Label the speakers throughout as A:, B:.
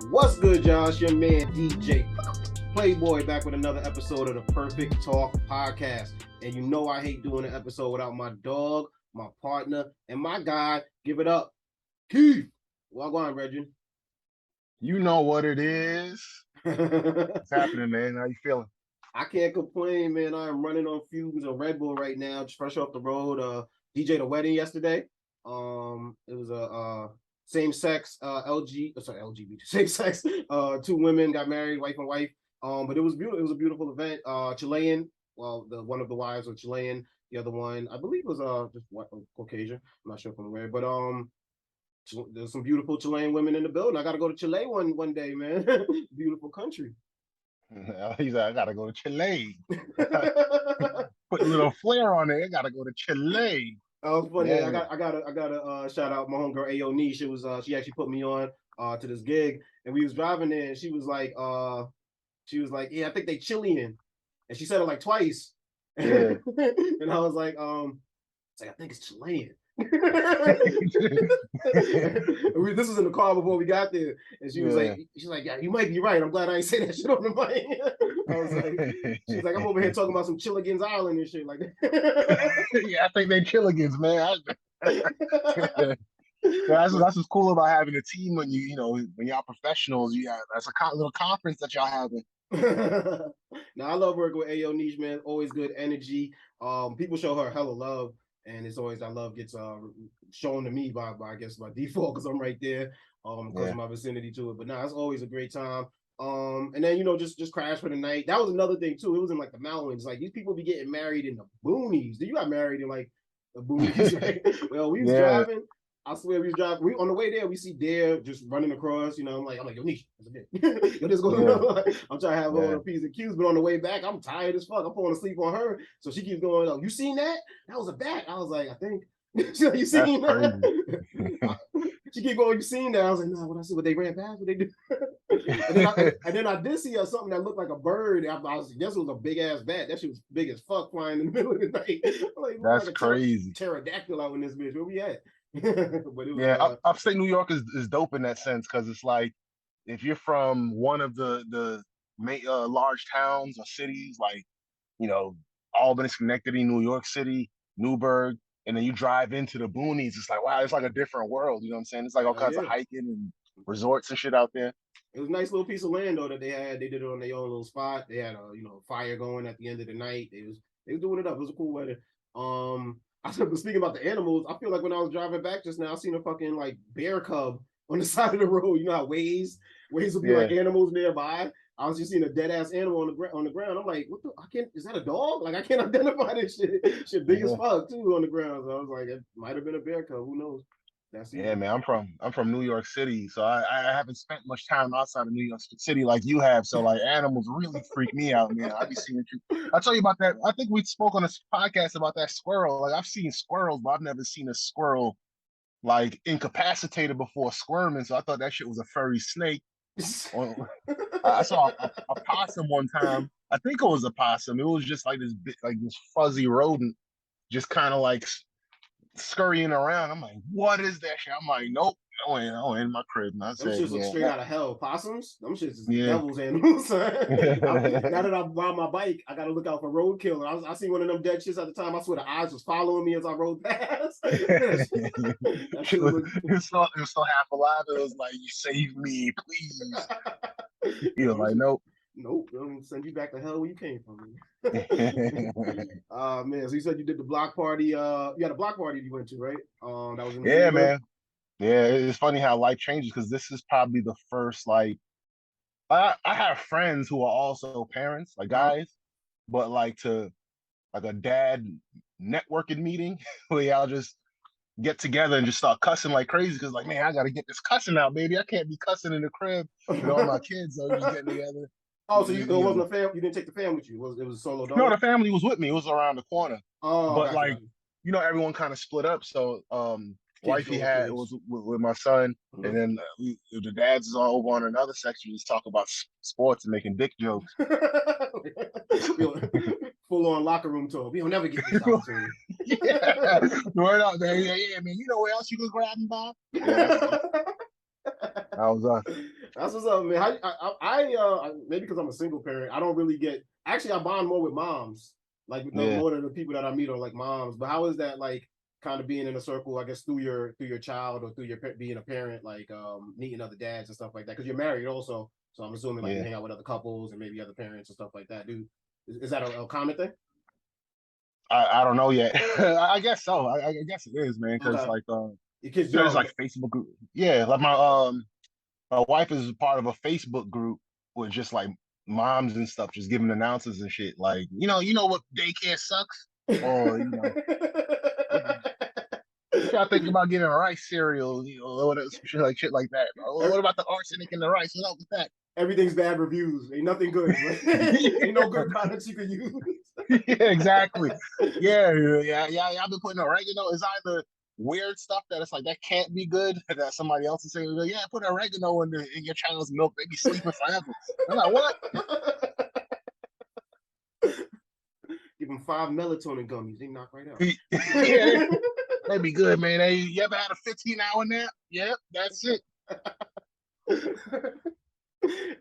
A: What's good, y'all? It's your man DJ Playboy back with another episode of the Perfect Talk Podcast. And you know I hate doing an episode without my dog, my partner, and my guy. Give it up, Keith. Well, go on, Reggie.
B: You know what it is. What's happening, man? How you feeling?
A: I can't complain, man. I am running on fumes of Red Bull right now, just fresh off the road. DJ'd a wedding yesterday. It was a same-sex LGBT, same-sex. Two women got married, wife and wife. But it was beautiful. It was a beautiful event. Chilean. Well, one of the wives was Chilean. The other one, I believe, was just Caucasian. I'm not sure from where, but there's some beautiful Chilean women in the building. I got to go to Chile one day, man. Beautiful country.
B: He's like, I gotta go to Chile. Put a little flair on it. I gotta go to Chile.
A: Oh, funny. Yeah. I gotta shout out my homegirl Ayo. She actually put me on to this gig, and we was driving there, and she was like, yeah, I think they Chilean, and she said it like twice. Yeah. And I was like, I think it's Chilean. This was in the car before we got there, and she was like, yeah, you might be right. I'm glad I ain't say that shit on the mic. I was like, she's like, I'm over here talking about some Chilligans Island and shit like that.
B: Yeah, I think they Chilligans, man. That's what's cool about having a team when when y'all professionals. That's a little conference that y'all having.
A: Now I love working with Ayo Niche, man. Always good energy. People show her hella love. And it's always that love gets shown to me by I guess by default because I'm right there because of my vicinity to it. But it's always a great time. And then just crash for the night. That was another thing too. It was in like the mountains. Like these people be getting married in the boonies. You got married in like the boonies, right? Well, we was driving. I swear we was driving. We on the way there, we see Dare just running across. I'm like, yo, Niche, yo, this goes. I'm trying to have all the P's and Q's, but on the way back, I'm tired as fuck. I'm falling asleep on her, so she keeps going. Oh, you seen that? That was a bat. I was like, I think. You seen that? She keep going. You seen that? I was like, no. What I see? What they ran past? What they do? and then I did see something that looked like a bird. I guess it was a big ass bat. That shit was big as fuck, flying in the middle of the night. Like,
B: that's
A: like
B: crazy.
A: Pterodactyl out in this bitch. Where we at?
B: But it was, upstate New York is dope in that sense because it's like if you're from one of the large towns or cities like Albany, Schenectady, New York City, Newburgh, and then you drive into the boonies, it's like wow, it's like a different world. You know what I'm saying? It's like all kinds of hiking and resorts and shit out there.
A: It was a nice little piece of land though that they had. They did it on their own little spot. They had a fire going at the end of the night. They was doing it up. It was a cool weather. I was speaking about the animals. I feel like when I was driving back just now, I seen a fucking like bear cub on the side of the road. You know how Waze will be like animals nearby. I was just seeing a dead ass animal on the ground. I'm like, what the? Is that a dog? Like I can't identify this shit. Shit big as fuck too on the ground. So I was like, it might have been a bear cub. Who knows?
B: Man, I'm from New York City, so I haven't spent much time outside of New York City like you have. So like animals really freak me out, man. I be seeing you. I'll tell you about that. I think we spoke on this podcast about that squirrel. Like I've seen squirrels, but I've never seen a squirrel like incapacitated before squirming. So I thought that shit was a furry snake. I saw a possum one time. I think it was a possum. It was just like this fuzzy rodent, just kind of like scurrying around. I'm like, what is that shit? I'm like, nope, I ain't in my crib. And I said,
A: them shits look straight out of hell. Possums, them shits is devil's animals. Now that I ride my bike, I gotta look out for roadkill. I seen one of them dead shits at the time. I swear the eyes was following me as I rode past.
B: It was still half alive. It was like, you save me, please. You're like, nope.
A: Nope, I'm gonna send you back to hell where you came from. Man, so you said you did the block party. You had a block party you went to, right? That was in the
B: man. Yeah, it's funny how life changes because this is probably the first I have friends who are also parents, like guys, but like a dad networking meeting where y'all just get together and just start cussing like crazy because like, man, I gotta get this cussing out, baby. I can't be cussing in the crib with all my kids, so we're just getting together.
A: Oh, so it wasn't a family. You didn't take the family with you. It was a solo dog?
B: No, the family was with me. It was around the corner. Oh, but everyone kind of split up. So wifey was with my son, and then the dads is all over on another section. Just talk about sports and making dick jokes.
A: Full on locker room talk. We don't never get this opportunity.
B: Right out there, man. You know where else you could grab him, Bob? I was
A: That's what's up, man. Maybe because I'm a single parent, I don't really get. Actually, I bond more with moms. Like
B: Yeah.
A: more than the people that I meet are like moms. But how is that like kind of being in a circle? I guess through your child or through your being a parent, like meeting other dads and stuff like that. Because you're married also, so I'm assuming like you
B: Yeah.
A: hang out with other couples and maybe other parents and stuff like that. Is that a common thing?
B: I don't know yet. I guess so. I guess it is, man. Because
A: Okay,
B: like
A: your kid's
B: there's
A: young.
B: like Facebook group. Yeah, like my wife is part of a Facebook group with just like moms and stuff, just giving announcements and shit. Like, you know what daycare sucks, or what y'all think about getting rice cereal, or whatever, shit like that. Or what about the arsenic in the rice? What up with that?
A: Everything's bad reviews. Ain't nothing good. Ain't no good products you can use.
B: Yeah, exactly. Yeah. I've been putting oregano. It's either weird stuff that it's like that can't be good that somebody else is saying, yeah, put oregano in your child's milk. They be sleeping forever. I'm like, what?
A: Give them 5 melatonin gummies. They knock right out.
B: Yeah, that'd be good, man. Hey, you ever had a 15-hour nap? Yep, that's it.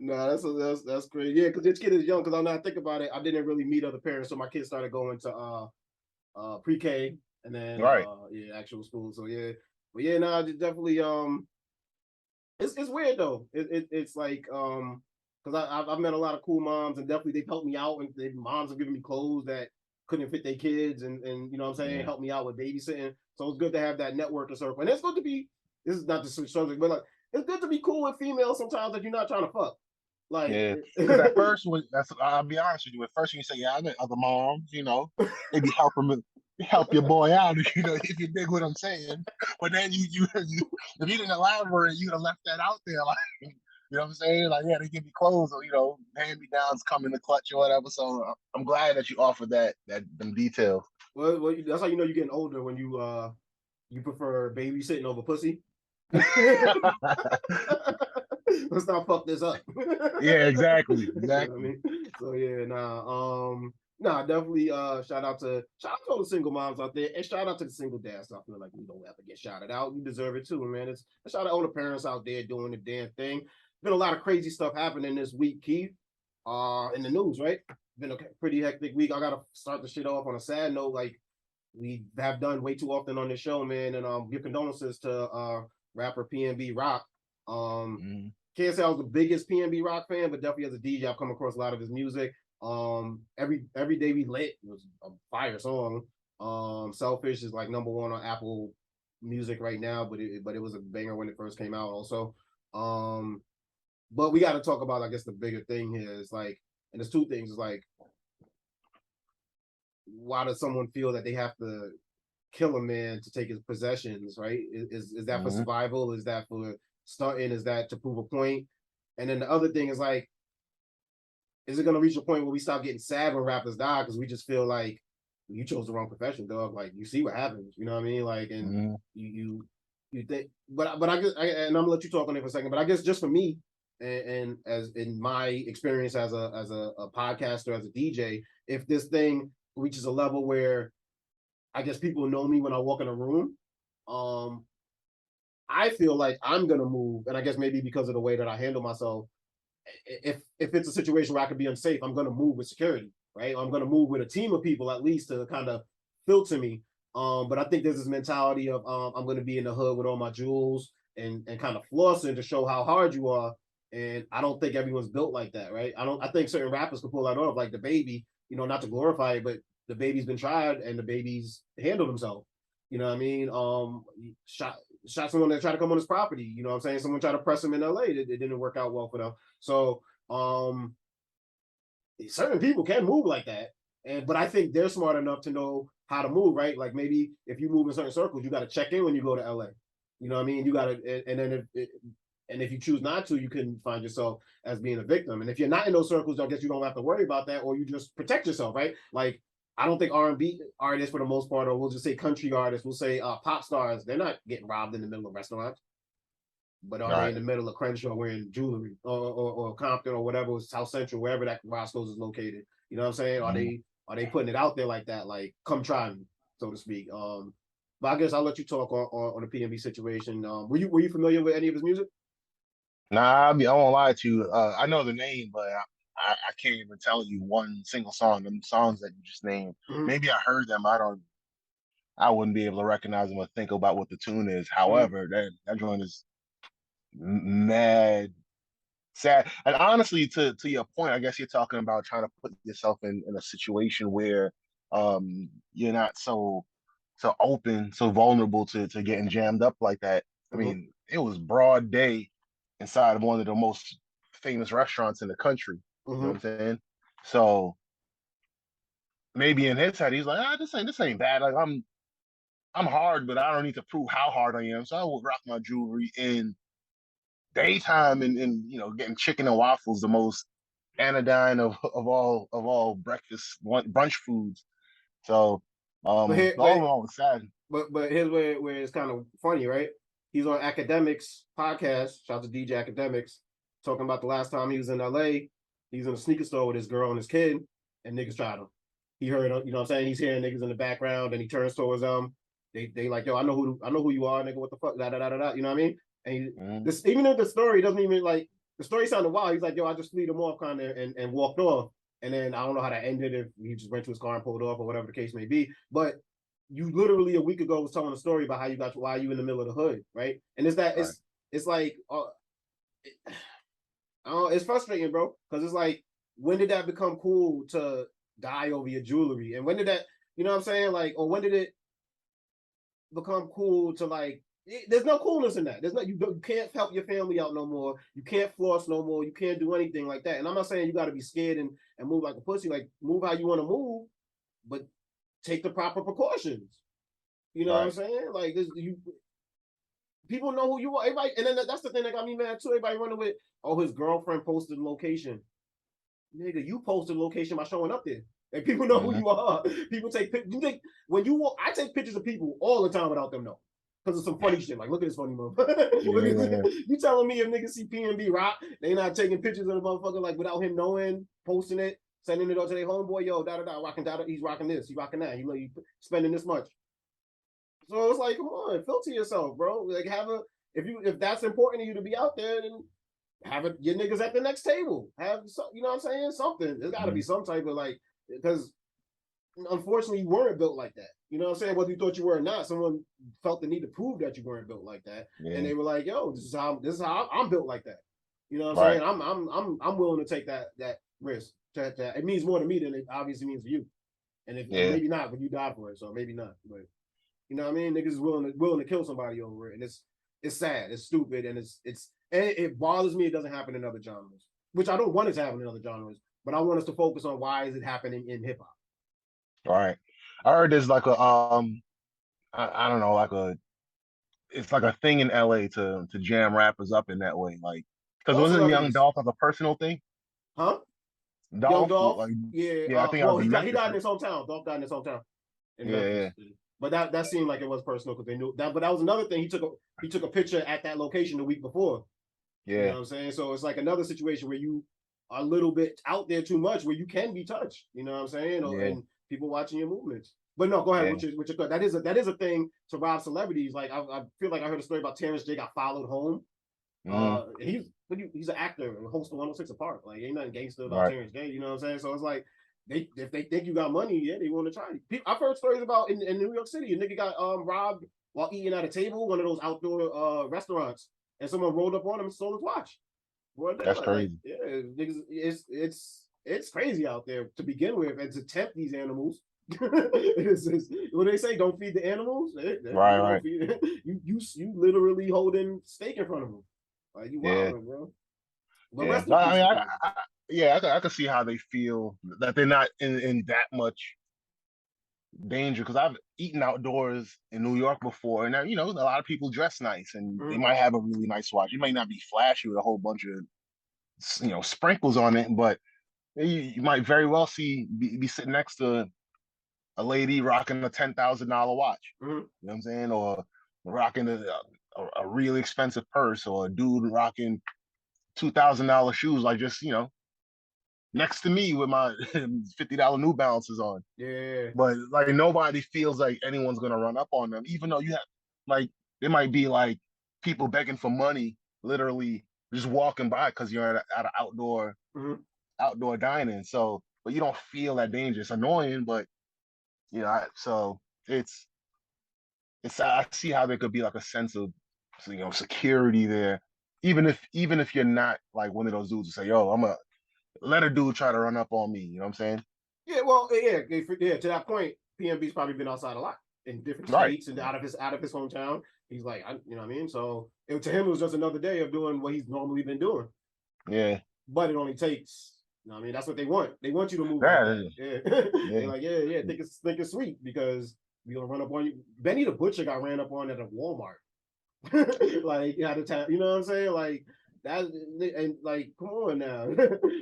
A: No, that's great. Yeah, because this kid is young. Because now I think about it, I didn't really meet other parents, so my kids started going to pre-K and then
B: Right.
A: yeah, actual school. So yeah, but yeah, no, definitely it's weird though. It's like because I've met a lot of cool moms and definitely they've helped me out and moms have given me clothes that couldn't fit their kids and you know what I'm saying,
B: Yeah.
A: help me out with babysitting. So it's good to have that network and circle. And it's good to be. This is not the subject, but like it's good to be cool with females sometimes that you're not trying to fuck. Like
B: Yeah, because at first, I'll be honest with you. At first, when you say, "Yeah, I met other moms," they be help your boy out, if you dig what I'm saying. But then you if you didn't elaborate, you'd have left that out there, like, what I'm saying? Like, yeah, they give you clothes, or hand me downs come in the clutch or whatever. So I'm glad that you offered them details.
A: well, that's how you know you're getting older when you prefer babysitting over pussy. Let's not fuck this up.
B: Yeah, exactly,
A: You know what I
B: exactly.
A: mean? So yeah, nah, definitely shout out to all the single moms out there and shout out to the single dads. I feel like we don't have to get shouted out. You deserve it too, man. It's a shout out to all the parents out there doing the damn thing. Been a lot of crazy stuff happening this week, Keith. In the news, right? Been a pretty hectic week. I gotta start the shit off on a sad note, like we have done way too often on this show, man. And give condolences to rapper PNB Rock.
B: Mhm.
A: Can't say I was the biggest PNB Rock fan, but definitely as a DJ, I've come across a lot of his music. Every day we lit was a fire song. Selfish is like #1 on Apple Music right now, but it was a banger when it first came out. Also, but we got to talk about, I guess, the bigger thing here is like, and there's two things. It's like, why does someone feel that they have to kill a man to take his possessions, right? Is that for
B: Mhm.
A: survival? Is that for stunting? Is that to prove a point? And then the other thing is like, is it gonna reach a point where we stop getting sad when rappers die because we just feel like you chose the wrong profession, dog? Like you see what happens, you know what I mean? Like, and
B: Mhm.
A: you think, but I guess, and I'm gonna let you talk on it for a second. But I guess just for me, and as in my experience as a podcaster, as a DJ, if this thing reaches a level where I guess people know me when I walk in a room. Um, I feel like I'm gonna move, and I guess maybe because of the way that I handle myself, if it's a situation where I could be unsafe, I'm gonna move with security, right? I'm gonna move with a team of people at least to kind of filter me. But I think there's this mentality of I'm gonna be in the hood with all my jewels and kind of flossing to show how hard you are. And I don't think everyone's built like that, right? I think certain rappers can pull that off, like the baby, not to glorify it, but the baby's been tried and the baby's handled himself. You know what I mean? Shot someone that tried to come on his property. You know what I'm saying? Someone tried to press him in LA. It didn't work out well for them. So certain people can move like that. But I think they're smart enough to know how to move, right? Like maybe if you move in certain circles, you got to check in when you go to LA. You know what I mean? You got to, and then if you choose not to, you can find yourself as being a victim. And if you're not in those circles, I guess you don't have to worry about that, or you just protect yourself, right? Like I don't think R&B artists, for the most part, or we'll just say country artists, we'll say pop stars, they're not getting robbed in the middle of restaurants. But are they in
B: Right.
A: the middle of Crenshaw wearing jewelry or Compton or whatever, South Central, wherever that Roscoe's is located? You know what I'm saying?
B: Mhm.
A: Are they putting it out there like that? Like, come try me, so to speak. But I guess I'll let you talk on the PNB situation. Were you familiar with any of his music?
B: Nah, I won't lie to you. I know the name, but I can't even tell you one single song. Them songs that you just named.
A: Mm-hmm.
B: Maybe I heard them. I wouldn't be able to recognize them or think about what the tune is.
A: Mm-hmm.
B: However, that joint is mad sad. And honestly, to your point, I guess you're talking about trying to put yourself in a situation where you're not so open, so vulnerable to getting jammed up like that. I
A: Mm-hmm.
B: mean, it was broad day inside of one of the most famous restaurants in the country. You know
A: Mm-hmm.
B: what I'm saying? So maybe in his head, he's like, this ain't bad. Like I'm hard, but I don't need to prove how hard I am. So I will rock my jewelry in daytime and getting chicken and waffles, the most anodyne of all breakfast brunch foods. So
A: But here,
B: all in all, it's sad.
A: but here's where it's kind of funny, right? He's on Academics podcast. Shout out to DJ Academics, talking about the last time he was in LA. He's in a sneaker store with his girl and his kid, and niggas tried him. He heard, you know what I'm saying? He's hearing niggas in the background, and he turns towards them. They like, yo, I know who you are, nigga. What the fuck? Da da da da da. You know what I mean? And
B: Mm,
A: this, even though the story doesn't even like, the story sounded wild. He's like, yo, I just fleed him off kind of and walked off. And then I don't know how that ended, if he just went to his car and pulled off or whatever the case may be. But you literally a week ago was telling a story about how you got, why you in the middle of the hood, right? And it's that
B: right.
A: it's like it's frustrating, bro, because it's like, when did that become cool to die over your jewelry? And when did that, you know what I'm saying? Like, or when did it become cool to like, there's no coolness in that. There's no, you can't help your family out no more. You can't floss no more. You can't do anything like that. And I'm not saying you got to be scared and move like a pussy. Like, move how you want to move, but take the proper precautions. You know what I'm
B: Right.
A: saying? Like, this, you people know who you are. Everybody, and then that's the thing that got me mad too. Everybody running with, oh, his girlfriend posted the location. Nigga, you posted the location by showing up there. And people know who
B: Mm-hmm.
A: you are. People take you think when you walk, I take pictures of people all the time without them knowing. Because of some funny shit. Like, look at this funny motherfucker.
B: Yeah.
A: You telling me if niggas see PNB Rock, they not taking pictures of the motherfucker like without him knowing, posting it, sending it out to their homeboy, yo, da da da, rocking da, he's rocking this, he's rocking that, he spending this much. So it's like, come on, filter yourself, bro. Like, if that's important to you to be out there, then have it, your niggas at the next table. Have some, you know what I'm saying? Something. There's got to be
B: Mm-hmm.
A: some type of like, because unfortunately you weren't built like that. You know what I'm saying? Whether you thought you were or not, someone felt the need to prove that you weren't built like that, and
B: Yeah.
A: they were like, "Yo, this is how I'm built like that." You know what I'm
B: Right.
A: saying? I'm willing to take that risk. That it means more to me than it obviously means to you, and
B: Yeah.
A: maybe not, but you died for it, so maybe not. But you know what I mean? Niggas is willing to kill somebody over it, and it's sad, it's stupid, and it bothers me. It doesn't happen in other genres, which I don't want it to happen in other genres, but I want us to focus on why is it happening in hip hop.
B: Right. I heard there's like a I don't know, it's like a thing in LA to jam rappers up in that way. Like, because
A: All
B: wasn't Young
A: celebrities,
B: Dolph like a personal thing?
A: huh? Young
B: Dolph,
A: Dolph,
B: like,
A: yeah.
B: yeah, I think I
A: Well, he
B: met
A: he
B: this.
A: died in his hometown. Dolph died in his hometown in
B: Yeah, yeah,
A: Memphis. But that seemed like it was personal because they knew that. But that was another thing. He took a picture at that location the week before. You know
B: yeah,
A: what I'm saying? So it's like another situation where you are a little bit out there too much, where you can be touched. You know what I'm saying?
B: yeah,
A: And people watching your movements. But no, go ahead.
B: yeah.
A: Which thought? That is a thing to rob celebrities. Like, I feel like I heard a story about Terrence J got followed home.
B: Mm,
A: He's an actor, a host of 106 Apart. Like, ain't nothing gangster about
B: right.
A: Terrence J. You know what I'm saying? So it's like, if they think you got money, yeah, they want to try. I've heard stories about in New York City, a nigga got robbed while eating at a table, one of those outdoor restaurants, and someone rolled up on him and stole his watch. Boy,
B: That's
A: like,
B: crazy.
A: yeah, niggas, it's crazy out there to begin with, and to tempt these animals. What they say, don't feed the animals.
B: Right,
A: You don't
B: right.
A: feed you literally holding steak in front of them. Like, you
B: Yeah,
A: wilding, bro. But
B: yeah.
A: rest
B: No,
A: in
B: I
A: peace
B: mean,
A: to people.
B: yeah, I can see how they feel that they're not in that much danger because I've eaten outdoors in New York before, and a lot of people dress nice and they
A: Mm-hmm.
B: might have a really nice watch. You might not be flashy with a whole bunch of sprinkles on it, but you might very well be sitting next to a lady rocking a $10,000 watch.
A: Mm-hmm.
B: You know what I'm saying? Or rocking a really expensive purse, or a dude rocking $2,000 shoes, like just next to me with my $50 New Balances on.
A: Yeah.
B: But like nobody feels like anyone's gonna run up on them, even though you have like there might be like people begging for money, literally just walking by because you're at an outdoor dining. So, but you don't feel that danger. It's annoying, but so it's I see how there could be like a sense of security there, even if you're not like one of those dudes who say, "Yo, I'm gonna let a dude try to run up on me." You know what I'm saying?
A: Yeah, well, yeah. To that point, PMB's probably been outside a lot in different
B: Right.
A: states and out of his hometown. He's like, you know what I mean. So to him, it was just another day of doing what he's normally been doing.
B: Yeah.
A: But it only takes. You know what I mean, that's what they want. They want you to move like
B: Yeah.
A: that. Yeah.
B: Yeah.
A: They're like, yeah. Think it's sweet because we gonna run up on you. Benny the Butcher got ran up on at a Walmart. Like out of town, you know what I'm saying? Like that, and like, come on now,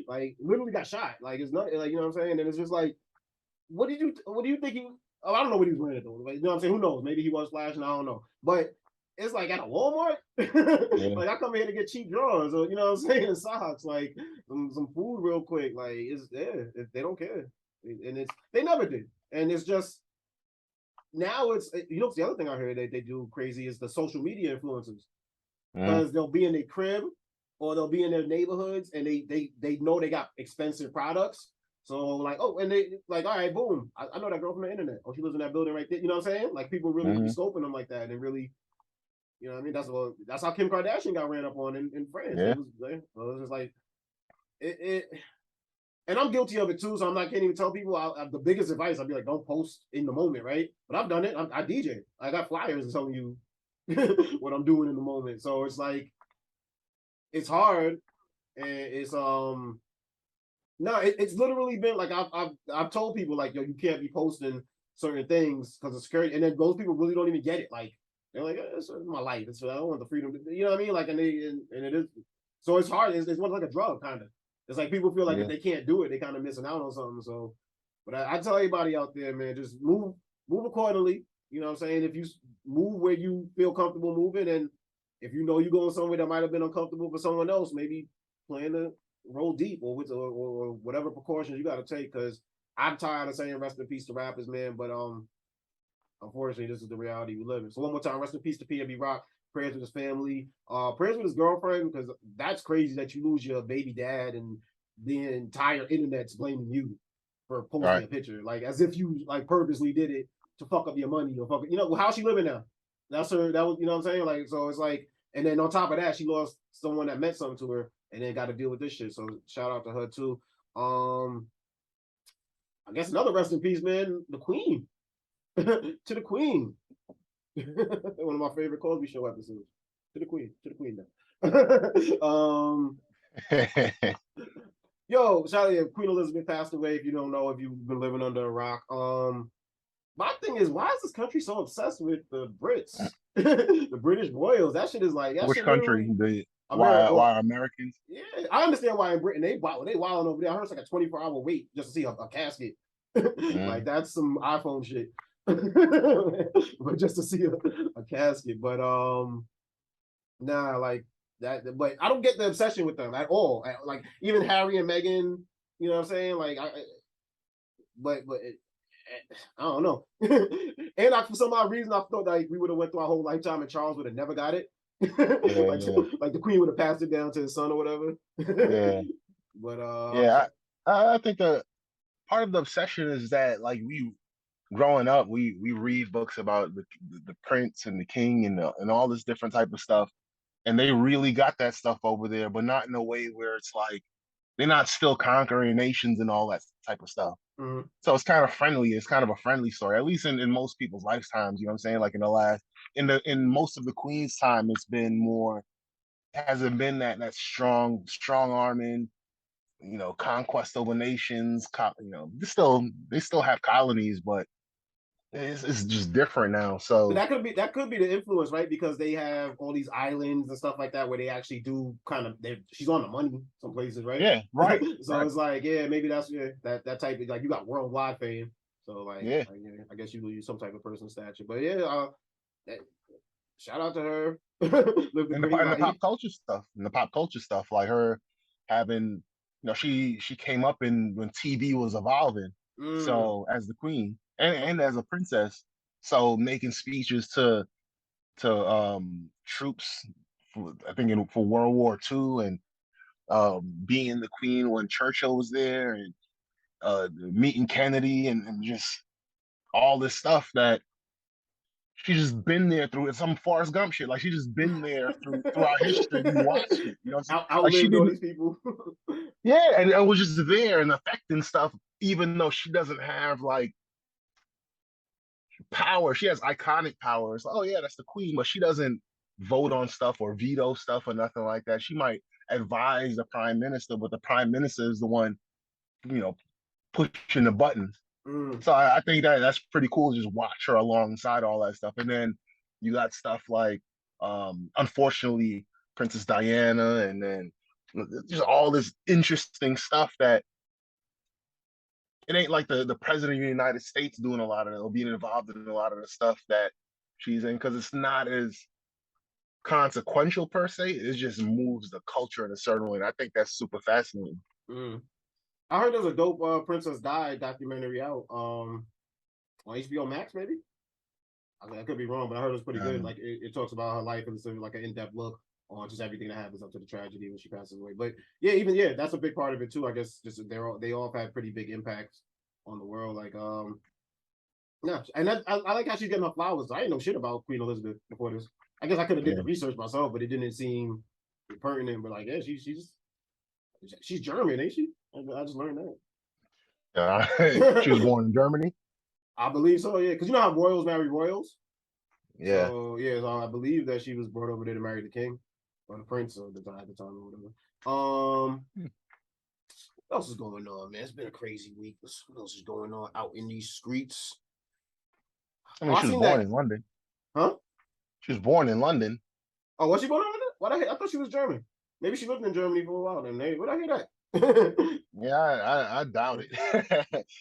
A: like literally got shot. Like it's not like, you know what I'm saying? And it's just like, what do you think he? Oh, I don't know what he was wearing though. Like, you know what I'm saying? Who knows? Maybe he was flashing. I don't know. But it's like at a Walmart. Like I come here to get cheap drawers, or you know what I'm saying, and socks, like some food real quick. Like it's they don't care, and it's they never did, and it's just now it's the other thing I heard that they do crazy is the social media influencers because they'll be in their crib or they'll be in their neighborhoods and they know they got expensive products. So like, oh, and they like, all right, boom, I know that girl from the internet. Oh, she lives in that building right there. You know what I'm saying? Like people really be scoping them like that and really, you know what I mean? That's how Kim Kardashian got ran up on in France.
B: Yeah.
A: It was just like it and I'm guilty of it too. So can't even tell people. The biggest advice I'd be like, don't post in the moment, right? But I've done it. I DJ. I got flyers telling you what I'm doing in the moment. So it's like it's hard, and it's no, it's literally been like I've told people like, yo, you can't be posting certain things because it's scary, and then those people really don't even get it. Like they're like, it's my life. I don't want the freedom. You know what I mean? Like, and it is. So it's hard. It's like a drug kind of. It's like people feel like if they can't do it, they kind of missing out on something. So, but I tell everybody out there, man, just move accordingly. You know what I'm saying? If you move where you feel comfortable moving, and if you know you're going somewhere that might have been uncomfortable for someone else, maybe plan to roll deep or whatever precautions you got to take. Because I'm tired of saying rest in peace to rappers, man. But unfortunately, this is the reality we live in. So one more time, rest in peace to PNB Rock. Prayers with his family. Prayers with his girlfriend, because that's crazy that you lose your baby dad and the entire internet's blaming you for posting a picture, like as if you like purposely did it to fuck up your money or fuck. How's she living now? That's her. That was, you know what I'm saying. Like, so it's like, and then on top of that, she lost someone that meant something to her, and then got to deal with this shit. So shout out to her too. I guess another rest in peace, man. The Queen. To the Queen. One of my favorite Cosby Show episodes. To the Queen now. Yo, shout out, Queen Elizabeth passed away. If you don't know, if you've been living under a rock. My thing is, why is this country so obsessed with the Brits? The British royals. That shit is like that.
B: Which country? Why Americans?
A: Yeah, I understand why in Britain they wilding over there. I heard it's like a 24-hour wait just to see a casket. Like that's some iPhone shit. But just to see a casket. But nah, like that. But I don't get the obsession with them at all. Like even Harry and Meghan, you know what I'm saying? Like but I don't know. And for some odd reason, I thought like we would have went through our whole lifetime and Charles would have never got it. Like the Queen would have passed it down to his son or whatever.
B: Yeah.
A: But
B: I think the part of the obsession is that like we growing up, we read books about the prince and the king and all this different type of stuff, and they really got that stuff over there, but not in a way where it's like they're not still conquering nations and all that type of stuff. So it's kind of friendly. It's kind of a friendly story, at least in most people's lifetimes. You know what I'm saying? Like in most of the Queen's time, it's been more. Hasn't been that strong arming, conquest over nations. They still have colonies, but it's just different now. So
A: but that could be the influence, right? Because they have all these islands and stuff like that where they actually do kind of. She's on the money some places, right?
B: Yeah, right.
A: So it's like, yeah, maybe that's that type of like you got worldwide fame. So like, I guess you use some type of person stature. But yeah, shout out to her.
B: And the pop culture stuff, like her having, she came up when TV was evolving. So as the queen and as a princess, so making speeches to troops I think for World War II, and being the queen when Churchill was there, and meeting Kennedy, and just all this stuff that she just been there through. It's some Forrest Gump shit. Like she just been there throughout history. You watched it. You know what I'm saying? Like she
A: Outlived all
B: didn't.
A: these people.
B: Yeah, and it was just there and affecting stuff, even though she doesn't have like power. She has iconic powers. Like, oh yeah, that's the queen, but she doesn't vote on stuff or veto stuff or nothing like that. She might advise the prime minister, but the prime minister is the one, you know, pushing the buttons.
A: Mm.
B: So I think that's pretty cool to just watch her alongside all that stuff. And then you got stuff like, unfortunately, Princess Diana, and then just all this interesting stuff that it ain't like the president of the United States doing a lot of it or being involved in a lot of the stuff that she's in, because it's not as consequential per se. It just moves the culture in a certain way. And I think that's super fascinating.
A: Mm. I heard there's a dope Princess Di documentary out on HBO Max, maybe. I could be wrong, but I heard it was pretty good. Like it talks about her life and it's like an in-depth look on just everything that happens up to the tragedy when she passes away. But yeah, that's a big part of it too. I guess just they all have had pretty big impacts on the world. Like yeah, and I like how she's getting her flowers. I didn't know shit about Queen Elizabeth before this. I guess I could have did the research myself, but it didn't seem pertinent. But like, yeah, she's German, ain't she? I just learned
B: that. She was born in Germany.
A: I believe so, yeah. Because you know how royals marry royals?
B: Yeah.
A: So, yeah, so I believe that she was brought over there to marry the king or the prince at the time or whatever. What else is going on, man? It's been a crazy week. What else is going on out in these streets?
B: I mean, she was born in London.
A: Huh?
B: She was born in London.
A: Oh, was she born in London? What I thought she was German. Maybe she lived in Germany for a while. Then, where'd I hear that?
B: Yeah, I doubt it,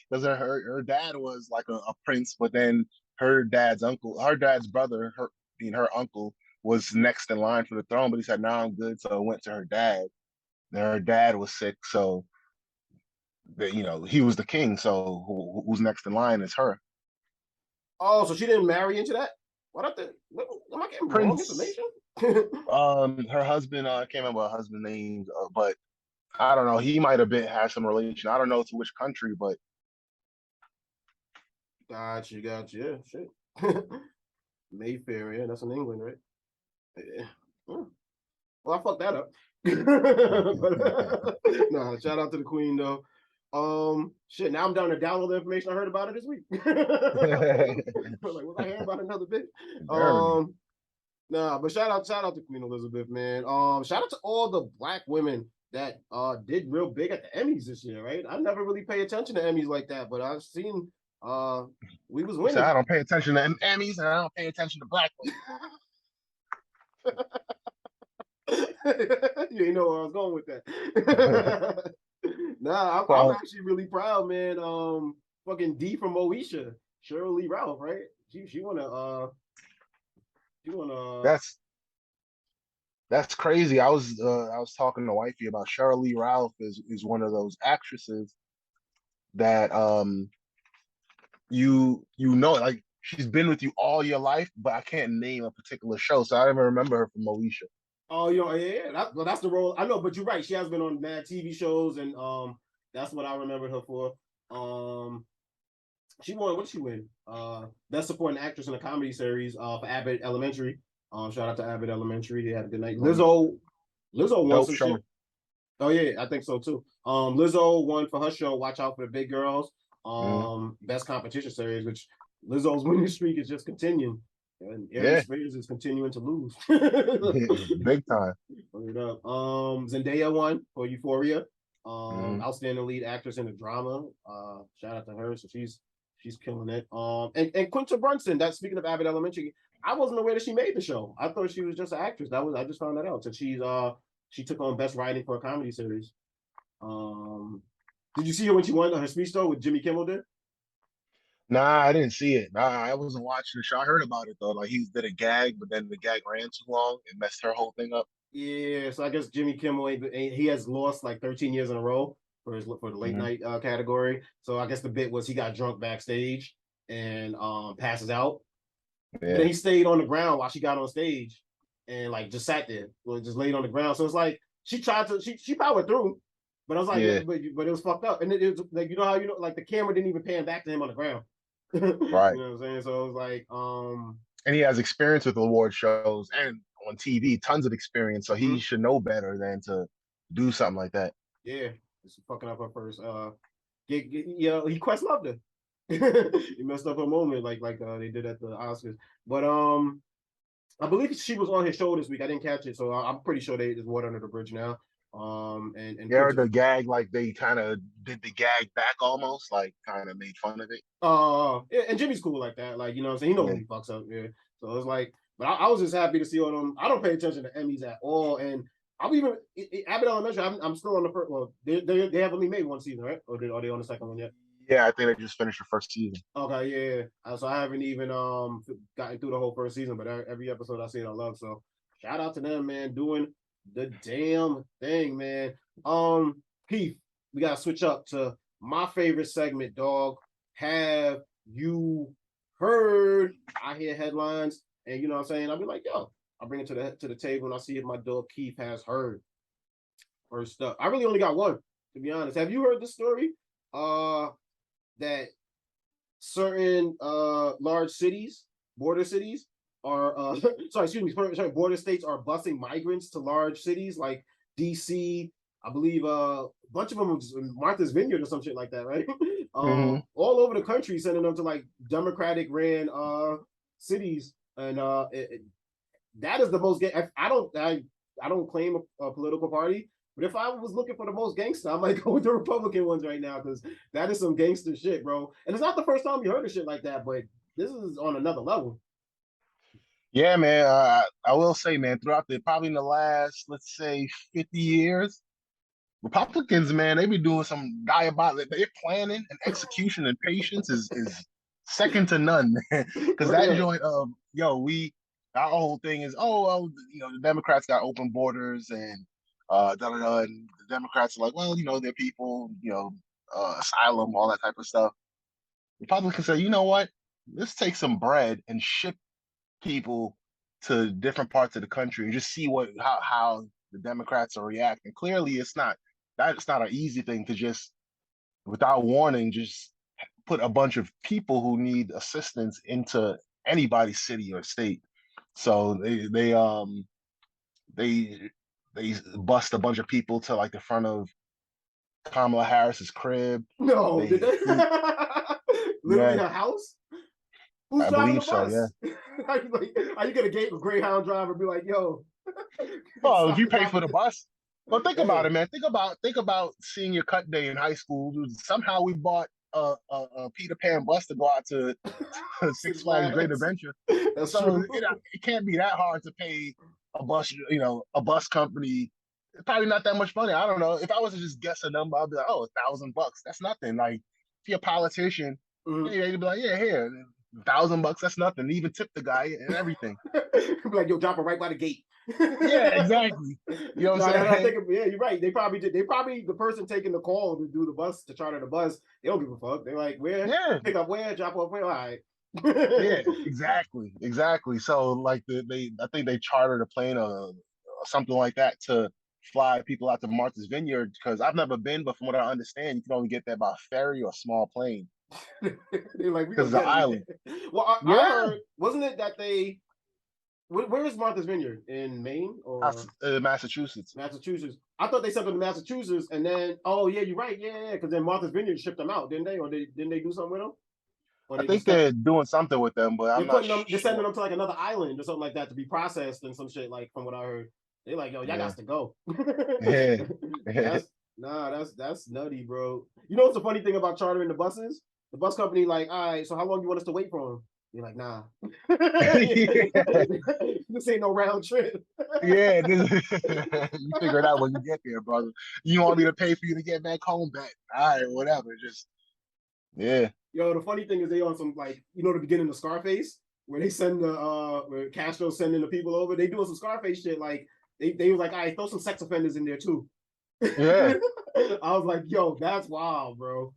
B: because her dad was like a prince, but then her dad's brother, her uncle, was next in line for the throne, but he said, "No, I'm good," so it went to her dad. And her dad was sick, so he was the king. So who's next in line is her.
A: Oh, so she didn't marry into that? Am I getting wrong information?
B: Her husband, I can't remember her husband's name, but I don't know. He might have had some relation. I don't know to which country, but
A: Gotcha. Yeah, shit. Mayfair, yeah, that's in England, right? Yeah. Well, I fucked that up. Nah, shout out to the Queen though. Shit. Now I'm down to download the information I heard about it this week. Like, was I hearing about another bit? Nah, but shout out to Queen Elizabeth, man. Shout out to all the Black women that did real big at the Emmys this year, right? I never really pay attention to Emmys like that, but I've seen we was winning.
B: So I don't pay attention to Emmys, and I don't pay attention to Black women.
A: You know where I was going with that. Nah, I'm actually really proud, man. Fucking D from Moesha, Cheryl Lee Ralph, right? She wanna
B: That's crazy. I was talking to wifey about Cheryl Lee Ralph is one of those actresses that like she's been with you all your life, but I can't name a particular show, so I don't even remember her from Moesha.
A: Oh, yeah. That's the role. I know, but you're right. She has been on mad TV shows, and that's what I remembered her for. She won. What did she win? Best supporting actress in a comedy series for Abbott Elementary. Shout out to Abbott Elementary. They had a good night. Lizzo won some shit. Oh yeah, I think so too. Lizzo won for her show. Watch out for the big girls. Best competition series, which Lizzo's winning streak is just continuing. And Aries Spears is continuing to lose.
B: Big time.
A: Zendaya won for Euphoria. Outstanding lead actress in the drama. Shout out to her. So she's killing it. And Quinta Brunson, that speaking of Abbott Elementary, I wasn't aware that she made the show. I thought she was just an actress. I just found that out. So she took on best writing for a comedy series. Did you see her when she won her speech though with Jimmy Kimmel did?
B: Nah, I didn't see it. Nah, I wasn't watching the show. I heard about it though. Like he did a gag, but then the gag ran too long and messed her whole thing up.
A: Yeah, so I guess Jimmy Kimmel he has lost like 13 years in a row for the late night category. So I guess the bit was he got drunk backstage and passes out. Yeah. But then he stayed on the ground while she got on stage. and like just sat there, or just laid on the ground. So it's like she tried to she powered through, but I was like,
B: Yeah.
A: but it was fucked up, and it was like, you know how, you know, like the camera didn't even pan back to him on the ground. You
B: Right.
A: know what I'm saying? So it was like,
B: And he has experience with award shows and on TV, tons of experience. So he
A: mhm.
B: should know better than to do something like that.
A: Yeah, it's fucking up her first. Yeah, he quest loved her. He messed up her moment, like they did at the Oscars. But I believe she was on his show this week. I didn't catch it, so I'm pretty sure they is water under the bridge now. And
B: You heard
A: pictures.
B: the gag, like they kind of did the gag back almost, like kind of made fun of it.
A: Yeah, and Jimmy's cool like that. Like, you know what I'm saying? He knows
B: Yeah.
A: when he fucks up. Yeah. So it's like, but I was just happy to see all them. I don't pay attention to Emmys at all, and I'm even Abbott Elementary. I'm still on the first. Well, they have only made one season, right? Or are they on the second one yet?
B: Yeah, I think they just finished the first season.
A: Okay, yeah. So I haven't even gotten through the whole first season, but every episode I see it, I love. So shout out to them, man, doing the damn thing, man. Keith, we gotta switch up to my favorite segment, dog. Have you heard? I hear headlines, and you know what I'm saying? I'll be like, yo, I'll bring it to the table, and I'll see if my dog Keith has heard. First up, I really only got one, to be honest. Have you heard the story? That certain large cities, border cities, are sorry, excuse me, sorry, border states are busing migrants to large cities like DC. I believe a bunch of them was Martha's Vineyard or some shit like that, right?
B: Mm-hmm.
A: All over the country, sending them to like Democratic ran cities, and that is the most. I don't claim a political party, but if I was looking for the most gangster, I might go with the Republican ones right now, because that is some gangster shit, bro. And it's not the first time you heard of shit like that, but this is on another level.
B: Yeah, man. I will say, man, throughout probably in the last, let's say, 50 years, Republicans, man, they be doing some diabolical. Their planning and execution and patience is second to none, man. Because that
A: Yeah.
B: joint of our whole thing is, well, the Democrats got open borders and and the Democrats are like, well, they're people, asylum, all that type of stuff. Republicans say, you know what? Let's take some bread and ship people to different parts of the country and just see how the Democrats are reacting. Clearly, it's not an easy thing to just without warning just put a bunch of people who need assistance into anybody's city or state. So they bust a bunch of people to like the front of Kamala Harris's crib.
A: No, did they? Literally
B: Yeah,
A: her house? Who's
B: I
A: driving the
B: believe so. Yeah.
A: bus? How you get a Greyhound driver and be like, yo,
B: Well, if
A: stop,
B: you pay
A: stop
B: for the
A: it.
B: bus, well, think
A: Yeah.
B: about it, man. Think about senior cut day in high school. Somehow we bought a Peter Pan bus to go out to Six
A: Six
B: Flags Great
A: Flags.
B: Adventure.
A: That's
B: So
A: true.
B: it can't be that hard to pay a bus company. It's probably not that much money. I don't know. If I was to just guess a number, I'd be like, oh, $1,000. That's nothing. Like if you're a politician,
A: Mm-hmm.
B: yeah, you'd be like, yeah, here, $1,000. That's nothing. Even tip the guy and everything.
A: Be like, yo, drop it right by the gate.
B: Yeah, exactly. You know what I'm
A: I
B: saying?
A: think, yeah, you're right. They probably did. They probably, the person taking the call to do the bus, to charter the bus, they don't give a fuck. They're like, where?
B: Yeah.
A: Pick up where? Drop off where? All right.
B: Yeah, exactly. So like I think they chartered a plane or something like that to fly people out to Martha's Vineyard because I've never been, but from what I understand, you can only get there by ferry or small plane
A: They're like, we
B: because
A: gonna
B: it's an
A: get
B: island.
A: it. Well, I
B: Yeah,
A: heard, wasn't it that they? Where is Martha's Vineyard, in Maine or
B: Massachusetts.
A: Massachusetts? I thought they sent them to Massachusetts, and then, oh yeah, you're right, yeah, because then Martha's Vineyard shipped them out, didn't they? Or didn't they do something with them? Or
B: I
A: they
B: think
A: just kept
B: they're doing something with them, but I'm not
A: they're sending
B: sure.
A: them to like another island or something like that to be processed and some shit, like from what I heard. They're like, yo, y'all
B: Yeah,
A: got to go.
B: yeah, yeah.
A: that's that's nutty, bro. You know what's the funny thing about chartering the buses? The bus company like, all right, so how long you want us to wait for them? You're like, nah. This ain't no round trip.
B: Yeah, you figure it out when you get there, brother. You want me to pay for you to get back home? Back, all right, whatever. Just yeah.
A: Yo, the funny thing is they on some, like, you know, the beginning of Scarface, where they send the where Castro's sending the people over. They doing some Scarface shit. Like they was like, all right, throw some sex offenders in there too.
B: Yeah,
A: I was like, yo, that's wild, bro.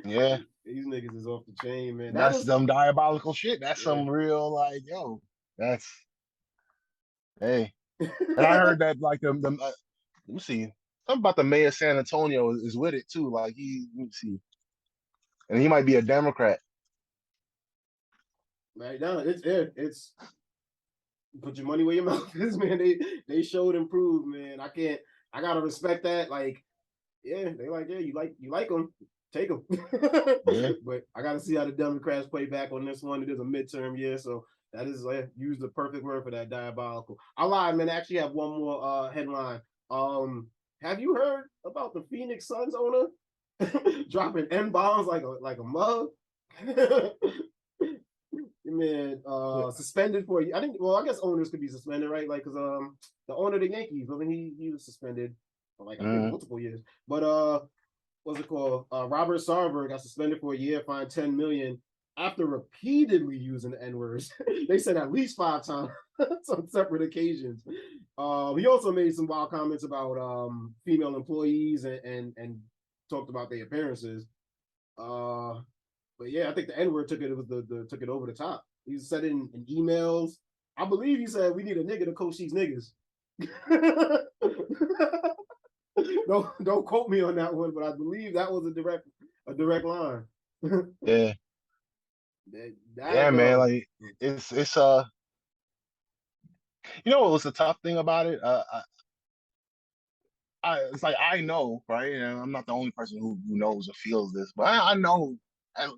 B: yeah.
A: These niggas is off the chain, man. That
B: That's
A: is,
B: some diabolical shit. That's
A: yeah.
B: some real like, yo, that's Hey, and I heard that like let me see, something about the mayor of San Antonio is with it too. Like let me see, and he might be a Democrat.
A: Right now, it's put your money where your mouth is, man. They showed improved, man. I gotta respect that. Like, yeah, they like, yeah, you like them, take them.
B: Yeah.
A: But I gotta see how the Democrats play back on this one. It is a midterm year, so that is use the perfect word for that, diabolical. I lied, man. I actually have one more headline. Have you heard about the Phoenix Suns owner dropping N bombs like a mug? Man, suspended for I think. Well, I guess owners could be suspended, right? Like, cause the owner of the Yankees, I mean, he was suspended for like I think multiple years. But what's it called? Robert Sarver got suspended for a year, fined 10 million after repeatedly using the N words. They said at least 5 times on separate occasions. He also made some wild comments about female employees and talked about their appearances. But yeah, I think the N word took it took it over the top. He said in emails. I believe he said we need a nigga to coach these niggas. Don't quote me on that one, but I believe that was a direct line.
B: Yeah. Yeah, man. Like it's you know what was the tough thing about it? It's like I know, right? And I'm not the only person who knows or feels this, but I know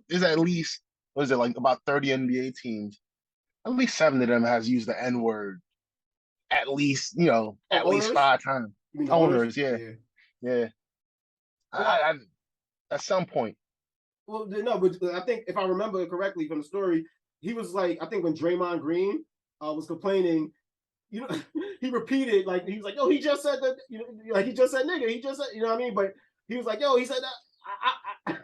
B: there's at least what is it like about 30 NBA teams. At least 7 of them has used the N word at least,
A: Oh,
B: at least
A: owners?
B: 5 times.
A: You mean the owners?
B: Owners, yeah,
A: Yeah.
B: yeah.
A: Well,
B: I at some point,
A: well, no, but I think if I remember correctly from the story, he was like, I think when Draymond Green was complaining, you know, he repeated like he was like, "Yo, he just said that," like he just said "nigga," he just said, you know what I mean? But he was like, "Yo, he said that."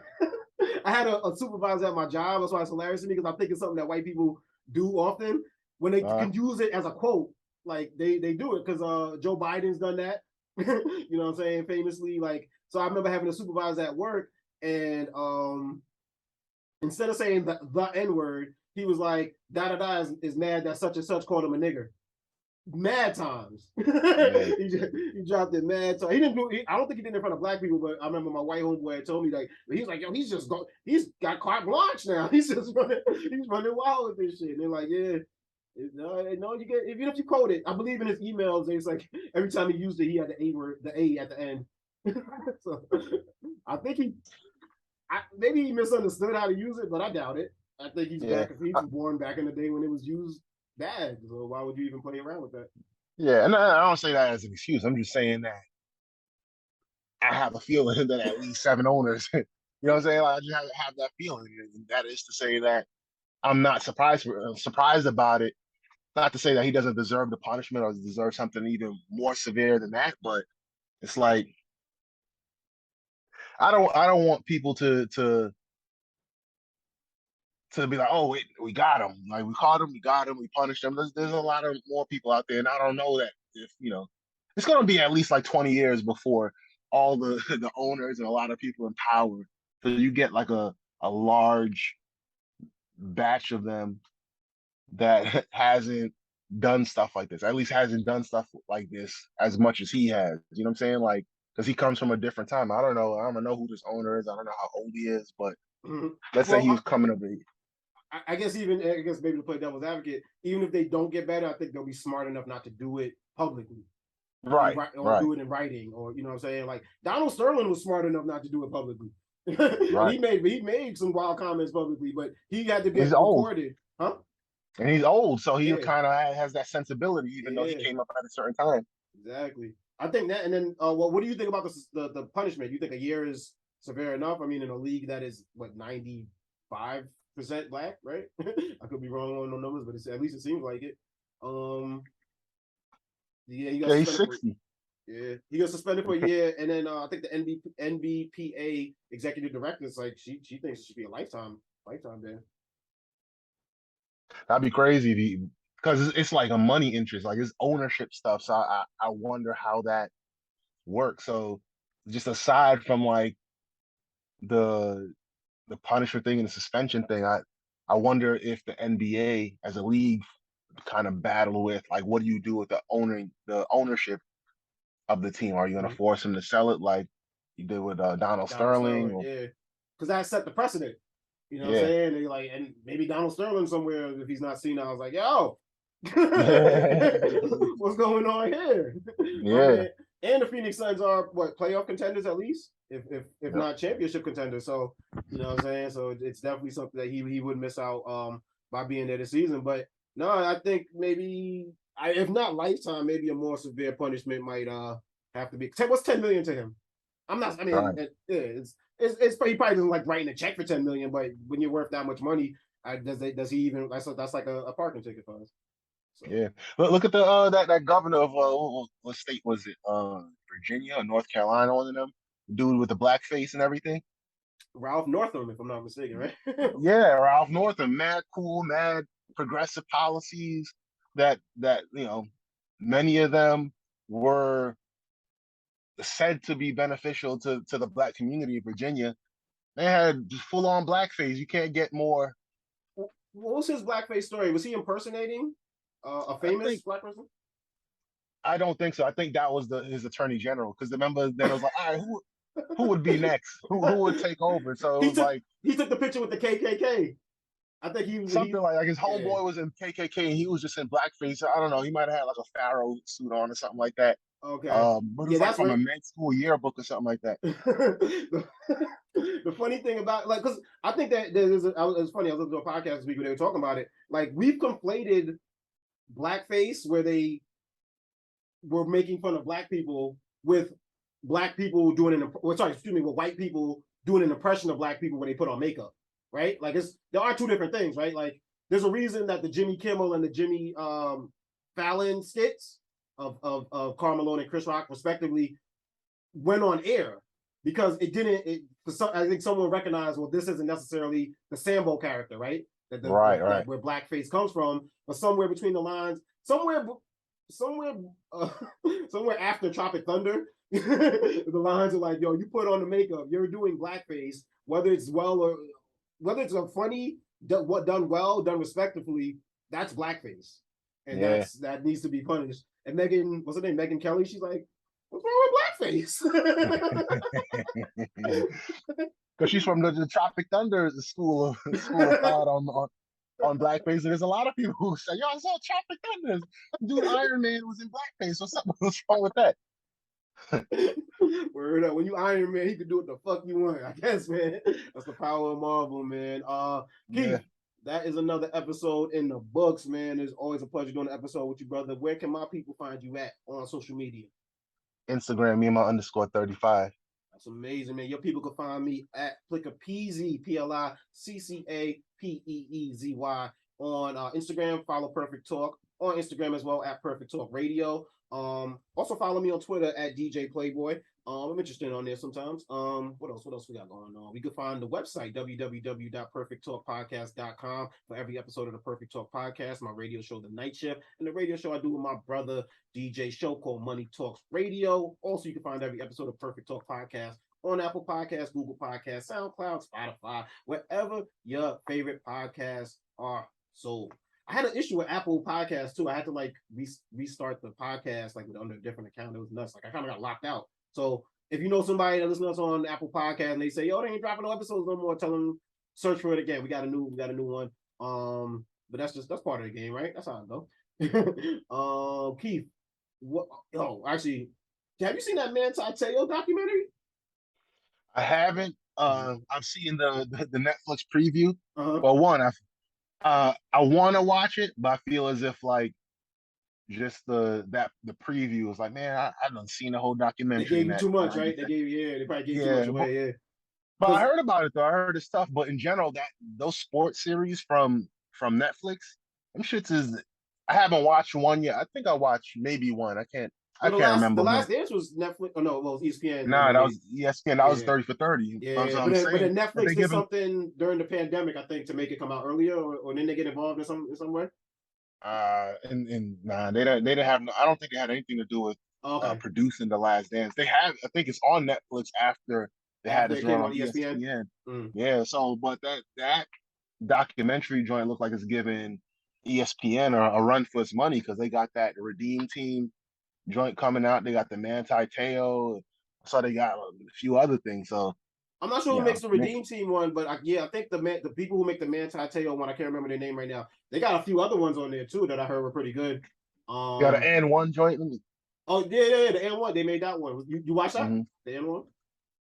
A: I had a supervisor at my job. That's why it's hilarious to me because I think it's something that white people do often when they can use it as a quote. Like they do it because Joe Biden's done that. You know what I'm saying? Famously, like so. I remember having a supervisor at work, and instead of saying the N word, he was like, "Da da da is mad that such and such called him a nigger." Mad times. He dropped it mad times. He didn't do. I don't think he did it in front of black people, but I remember my white homeboy told me like he's like, yo, he's got carte blanche now. He's just running. He's running wild with this shit. And they're like, yeah. No, you get even if you quote it. I believe in his emails, it's like every time he used it, he had the A word, the A at the end. So I think maybe he misunderstood how to use it, but I doubt it. I think he's back. He's born back in the day when it was used bad. So why would you even play around with that?
B: Yeah, and I don't say that as an excuse. I'm just saying that I have a feeling that at least 7 owners, you know what I'm saying? Like, I just have that feeling, and that is to say that I'm not surprised about it. Not to say that he doesn't deserve the punishment or deserve something even more severe than that, but it's like I don't want people to be like, oh, we got him, like we caught him, we got him, we punished him. There's a lot of more people out there, and I don't know that if it's going to be at least like 20 years before all the the owners and a lot of people in power, so you get like a large batch of them that hasn't done stuff like this, at least hasn't done stuff like this as much as he has. You know what I'm saying? Like, because he comes from a different time. I don't know. I don't know who this owner is. I don't know how old he is, but let's say he was coming up.
A: I guess maybe to play devil's advocate, even if they don't get better, I think they'll be smart enough not to do it publicly.
B: Right.
A: Or do it in writing, or you know what I'm saying? Like Donald Sterling was smart enough not to do it publicly. And he made some wild comments publicly, but he had to get recorded. Huh?
B: And he's old, so he kind of has that sensibility, even though he came up at a certain time.
A: Exactly. I think that, and then, well, what do you think about the punishment? You think a year is severe enough? I mean, in a league that is what 95% black, right? I could be wrong on the numbers, but at least it seems like it. Yeah,
B: he's 60.
A: He got suspended for a year, and then I think the NBPA executive director is like she thinks it should be a lifetime ban.
B: That'd be crazy because it's like a money interest, like it's ownership stuff. So I wonder how that works. So just aside from like the punishment thing and the suspension thing, I wonder if the NBA as a league kind of battle with, like, what do you do with the ownership of the team? Are you going to force him to sell it like you did with Donald Sterling? Or,
A: yeah, because that set the precedent. You know what I'm
B: yeah,
A: saying? They like, and maybe Donald Sterling somewhere, if he's not seen, I was like, yo, what's going on here? My
B: yeah,
A: man. And the Phoenix Suns are what, playoff contenders at least, if
B: yep.
A: not championship contenders. So you know what I'm saying. So it's definitely something that he would miss out by being there this season. But no, I think maybe if not lifetime, maybe a more severe punishment might have to be. What's 10 million to him? I'm not. I mean,
B: Right.
A: it's he probably doesn't like writing a check for 10 million, but when you're worth that much money, does he even? That's like a parking ticket for us. So.
B: Yeah. Look at the that governor of what state was it? Virginia or North Carolina, one of them. Dude with the black face and everything.
A: Ralph Northam, if I'm not mistaken, right?
B: Yeah, Ralph Northam, mad cool, mad progressive policies that many of them were said to be beneficial to the black community of Virginia. They had full on blackface. You can't get more.
A: What was his blackface story? Was he impersonating a
B: I
A: famous
B: think
A: black person?
B: I don't think so. I think that was his attorney general, because remember then it was like, all right, who would be next? Who would take over? So it was like
A: he took the picture with the KKK. I think
B: something like his
A: yeah.
B: homeboy was in KKK and he was just in blackface. I don't know. He might have had like a pharaoh suit on or something like that.
A: Okay.
B: But it was like from a med school yearbook or something like that.
A: The funny thing about, like, because I think that it's funny. I was listening to a podcast this week where they were talking about it. Like, we've conflated blackface, where they were making fun of black people, with black people doing with white people doing an impression of black people when they put on makeup, right? Like, there are two different things, right? Like, there's a reason that the Jimmy Kimmel and the Jimmy Fallon skits of Karl Malone and Chris Rock respectively went on air, because I think someone recognized, well, this isn't necessarily the Sambo character, right? That where blackface comes from, but somewhere between the lines, somewhere after Tropic Thunder, the lines are like, yo, you put on the makeup, you're doing blackface, whether it's a funny, done well, done respectfully, that's blackface, and that needs to be punished. And Megan, what's her name? Megyn Kelly. She's like, what's wrong with
B: blackface? Because she's from the Tropic Thunder school of thought on blackface. And there's a lot of people who say, yo, I saw Tropic Thunder. Dude, Iron Man was in blackface or something. What's wrong with that?
A: Word up. When you Iron Man, he can do what the fuck you want, I guess, man. That's the power of Marvel, man. Keith, that is another episode in the books, man. It's always a pleasure doing an episode with you, brother. Where can my people find you at on social media?
B: Instagram, _35.
A: That's amazing, man. Your people can find me at PLICCAPEEZY, PLICCAPEEZY on Instagram. Follow Perfect Talk on Instagram as well at Perfect Talk Radio. Also follow me on Twitter at DJPLAYBOY. I'm interested on there sometimes. What else we got going on? We can find the website, www.perfecttalkpodcast.com, for every episode of the Perfect Talk Podcast, my radio show, The Night Shift, and the radio show I do with my brother, DJ show called Money Talks Radio. Also, you can find every episode of Perfect Talk Podcast on Apple Podcasts, Google Podcasts, SoundCloud, Spotify, wherever your favorite podcasts are sold. I had an issue with Apple Podcasts too. I had to like restart the podcast like under a different account. It was nuts. Like I kind of got locked out. So if you know somebody that listens to us on Apple Podcast and they say, yo, they ain't dropping no episodes no more, tell them search for it again. We got a new one. But that's part of the game, right? That's how it go. Keith, actually, have you seen that Manti Te'o documentary?
B: I haven't. I've seen the Netflix preview. Well, one, I want to watch it, but I feel as if like just the preview is like, man, I done seen the whole documentary.
A: They gave you too much, right? They probably gave too much away, yeah.
B: But I heard about it though. I heard the stuff, but in general, those sports series from Netflix, them shits is. I haven't watched one yet. I think I watched maybe one. I can't remember.
A: The Last Dance was Netflix. Oh no, well, it was ESPN.
B: Nah, that was ESPN. That was 30 for 30.
A: Yeah, but then Netflix did something during the pandemic, I think, to make it come out earlier, or didn't they get involved in some way?
B: Nah, they didn't have. I don't think it had anything to do with producing The Last Dance. They have. I think it's on Netflix after they had this run on ESPN. Yeah. So, but that documentary joint looked like it's giving ESPN a run for its money because they got that Redeem Team joint coming out. They got the Manti Te'o. So they got a few other things. So
A: I'm not sure who makes the Redeem Team one, but I think the people who make the Manti Te'o one, I can't remember their name right now. They got a few other ones on there too that I heard were pretty good.
B: Got an N1 joint.
A: Oh yeah, the N1. They made that one. You watched that? The N1?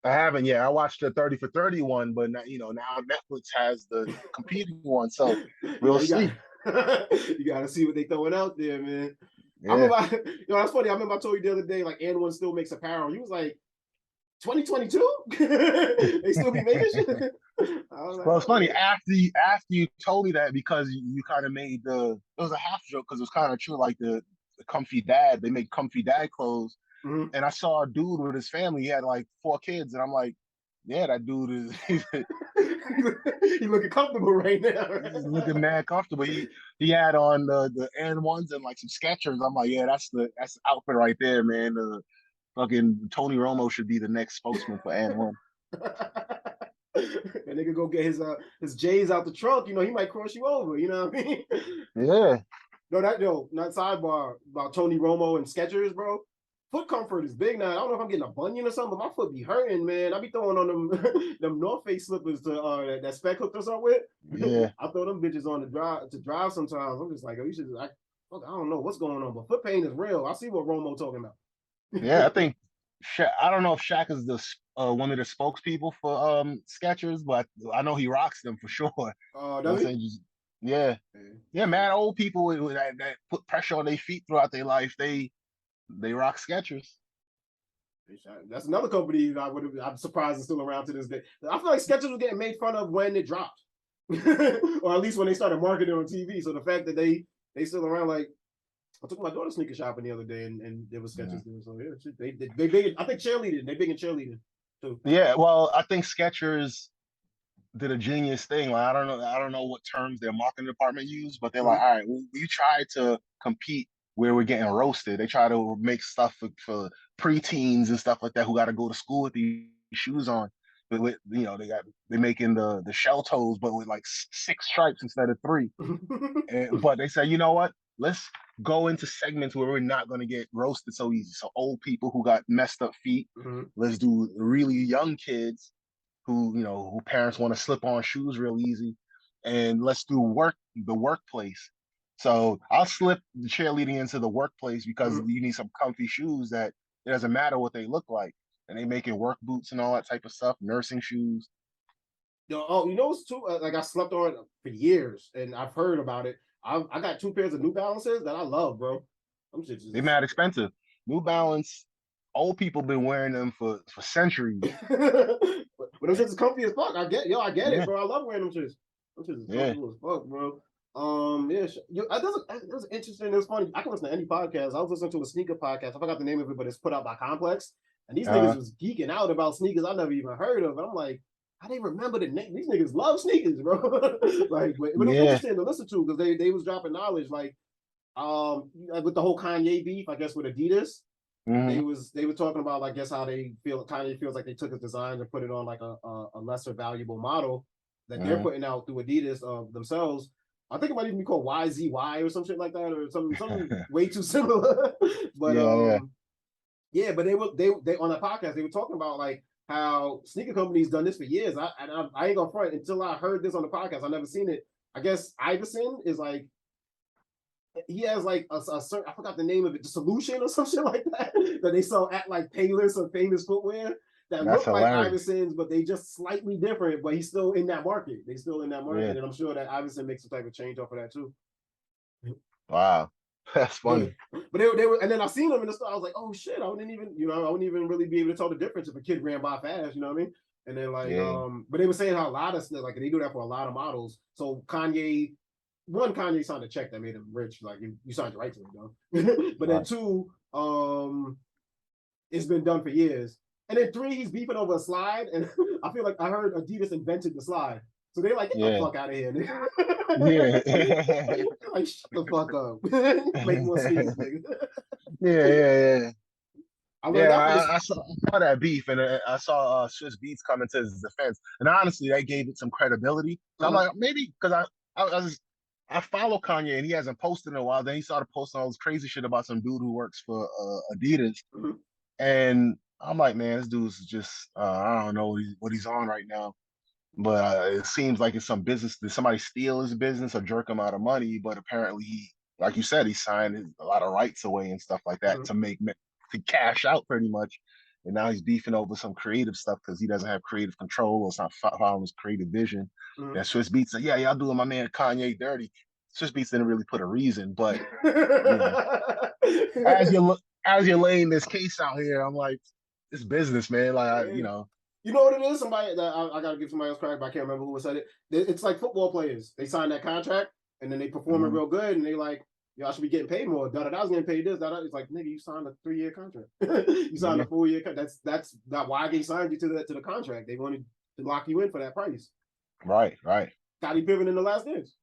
B: I haven't yet. I watched the 30 for 30 one, but now, now Netflix has the competing one, so we'll see.
A: You gotta see what they throwing out there, man. Yeah. I remember, that's funny. I remember I told you the other day, like N1 still makes apparel. You was like, 2022? They still be making shit.
B: Well, it's funny after you told me that because you kind of made it was a half joke because it was kind of true, like the comfy dad. They make comfy dad clothes. And I saw a dude with his family. He had like 4 kids, and I'm like, yeah, that dude is he's
A: looking comfortable right now.
B: He's looking mad comfortable. He had on the N1s and like some Skechers. I'm like, yeah, that's the outfit right there, man. Fucking Tony Romo should be the next spokesman for N1.
A: And they could go get his J's out the trunk. He might cross you over. You know what I mean?
B: Yeah.
A: Not sidebar about Tony Romo and Skechers, bro. Foot comfort is big now. I don't know if I'm getting a bunion or something, but my foot be hurting, man. I be throwing on them North Face slippers to that spec hooked us up with.
B: Yeah.
A: I throw them bitches on to drive sometimes. I'm just like, oh, I don't know what's going on, but foot pain is real. I see what Romo talking about.
B: Yeah, I think I don't know if Shaq is the one of the spokespeople for Skechers, but I know he rocks them for sure.
A: Does he?
B: Yeah, man. Old people that put pressure on their feet throughout their life, they rock Skechers.
A: That's another company I'm surprised is still around to this day. I feel like Skechers was getting made fun of when it dropped, or at least when they started marketing on TV. So the fact that they still around, like I took my daughter sneaker shopping the other day, and there was Skechers there. So yeah, they big. I think cheerleading. They big in cheerleading too.
B: Yeah, well, I think Skechers did a genius thing. Like I don't know what terms their marketing department used, but they're like, all right, we try to compete where we're getting roasted. They try to make stuff for preteens and stuff like that who got to go to school with these shoes on. But with, they're making the shell toes, but with like 6 stripes instead of 3. But they say, you know what? Let's go into segments where we're not going to get roasted so easy. So old people who got messed up feet. Let's do really young kids who parents want to slip on shoes real easy, and let's do the workplace. So I'll slip the cheerleading into the workplace because you need some comfy shoes that it doesn't matter what they look like, and they making work boots and all that type of stuff, nursing shoes.
A: It's too. Like I slept on for years, and I've heard about it. I got 2 pairs of New Balances that I love, bro.
B: They mad expensive. New Balance. Old people been wearing them for centuries.
A: But them shits is comfy as fuck. I get it, bro. I love wearing them shits. Them shits is comfortable as fuck, bro. It was interesting. It was funny. I can listen to any podcast. I was listening to a sneaker podcast. I forgot the name of it, but it's put out by Complex. And these niggas was geeking out about sneakers I never even heard of. And I'm like, I didn't remember the name. These niggas love sneakers, bro. Like, but it was interesting to listen to because they was dropping knowledge, like with the whole Kanye beef, I guess with Adidas. They were talking about, I guess, how they feel. Kanye feels like they took his designs and put it on like a lesser valuable model that they're putting out through Adidas themselves. I think it might even be called YZY or some shit like that, or something way too similar. But but they on that podcast they were talking about like how sneaker companies done this for years. I ain't gonna front until I heard this on the podcast. I never seen it. I guess Iverson is like, he has like a certain, I forgot the name of it, the Solution or some shit like that they sell at like Payless or Famous Footwear that look like Iverson's, but they just slightly different. But he's still in that market. They still in that market, and I'm sure that Iverson makes some type of change off of that too.
B: Wow, that's funny.
A: But they were, and then I seen them in the store. I was like, oh shit, I wouldn't even really be able to tell the difference if a kid ran by fast. You know what I mean? And then like, but they were saying how a lot of like they do that for a lot of models. So Kanye signed a check that made him rich. Like you signed your right to it, though. But then 2, it's been done for years. And then 3, he's beefing over a slide. And I feel like I heard Adidas invented the slide. So they're like, get the fuck out of here, nigga. Like, shut the fuck up. Make more sneakers, nigga.
B: I saw that beef, and I saw Swiss Beats coming to his defense. And honestly, that gave it some credibility. So I'm like, maybe because I was I follow Kanye and he hasn't posted in a while. Then he started posting all this crazy shit about some dude who works for Adidas.
A: Mhm.
B: And I'm like, man, this dude's just I don't know what he's on right now. But it seems like it's some business. Did somebody steal his business or jerk him out of money? But apparently, he, like you said, he signed a lot of rights away and stuff like that
A: Mhm.
B: to cash out pretty much. And now he's beefing over some creative stuff because he doesn't have creative control or it's not following his creative vision.
A: Mhm.
B: And Swiss Beats said, "Yeah, y'all doing my man Kanye dirty." Swiss Beats didn't really put a reason, but you know, as you're laying this case out here, I'm like, it's business, man. Like,
A: Yeah. You know what it is? Somebody that I gotta give somebody else credit, but I can't remember who said it. It's like football players. They sign that contract and then they perform it
B: mhm,
A: real good, and they like, yo, I should be getting paid more. Da da da, I was getting paid this. Da da. It's like, nigga, you signed a 3-year contract. You signed
B: yeah,
A: a 4-year. That's not why they signed you to the contract. They wanted to lock you in for that price.
B: right,
A: Scottie Pippen in the last dance.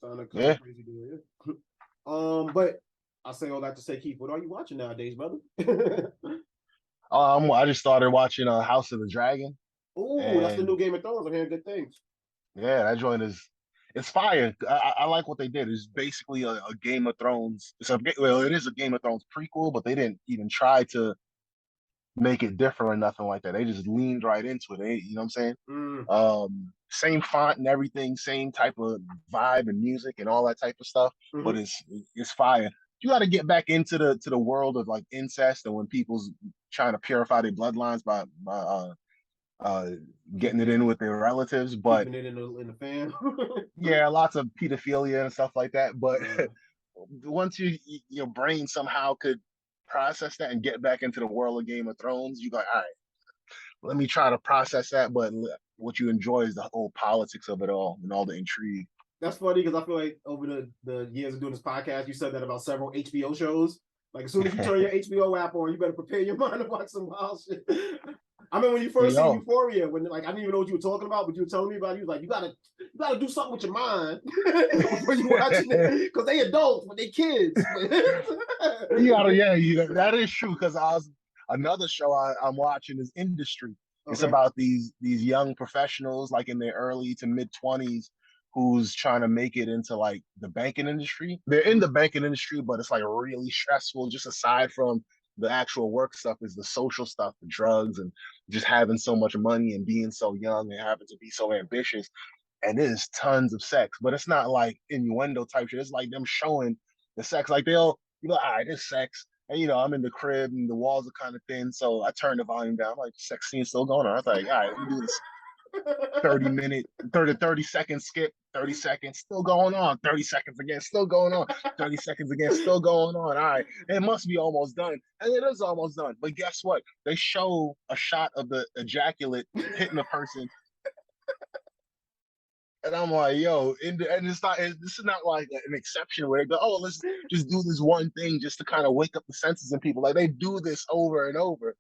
A: Signed a
B: yeah.
A: crazy deal. Yeah. But I say all that to say, Keith, what are you watching nowadays, brother?
B: I just started watching House of the Dragon,
A: Oh, that's the
B: and
A: new Game of Thrones. I'm hearing good things.
B: yeah, that joint is it's fire. I like what they did. It's basically a Game of Thrones. Well, it is a Game of Thrones prequel, but they didn't even try to make it different or nothing like that. They just leaned right into it. You know what I'm saying?
A: Mm,
B: Same font and everything, same type of vibe and music and all that type of stuff, but
A: hmm.
B: it's fire. You got to get back into the world of like incest and when people's trying to purify their bloodlines by uh, getting it
A: Keeping it,
B: in with their relatives. But
A: keeping it in the fan.
B: yeah, lots of pedophilia and stuff like that. But
A: uh,
B: once your brain somehow could process that and get back into the world of Game of Thrones, you go, all right, let me try to process that. But what you enjoy is the whole politics of it all and all the intrigue.
A: that's funny because I feel like over the years of doing this podcast, you said that about several HBO shows. Like as soon as you turn your HBO app on, you better prepare your mind to watch some wild shit. I mean, when you
B: Hey,
A: first seen
B: yo,
A: Euphoria, when like I didn't even know what you were talking about, but you were telling me about it, you was like, you gotta do something with your mind before you watching it because they adults, but they kids.
B: you gotta, yeah, that is true. Because another show I'm watching is Industry. It's
A: Okay.
B: about these young professionals, like in their early to mid 20s, who's trying to make it into like the banking industry. They're in the banking industry, but it's like really stressful. Just aside from the actual work stuff, is the social stuff, the drugs, and just having so much money and being so young and having to be so ambitious. And there's tons of sex, but it's not like innuendo type shit. It's like them showing the sex. Like they'll be like, all right, there's sex. And I'm in the crib and the walls are kind of thin. So I turn the volume down. I'm like, sex scene still going on. I was like, all right, let me do this 30-minute, 30-second skip, 30 seconds, still going on, 30 seconds again, still going on, 30 seconds again, still going on. All right, it must be almost done. And it is almost done. But guess what? They show a shot of the ejaculate hitting the person. And I'm like, yo, and it's not, this is not like an exception where they go, oh, let's just do this one thing just to kind of wake up the senses in people. Like they do this over and over.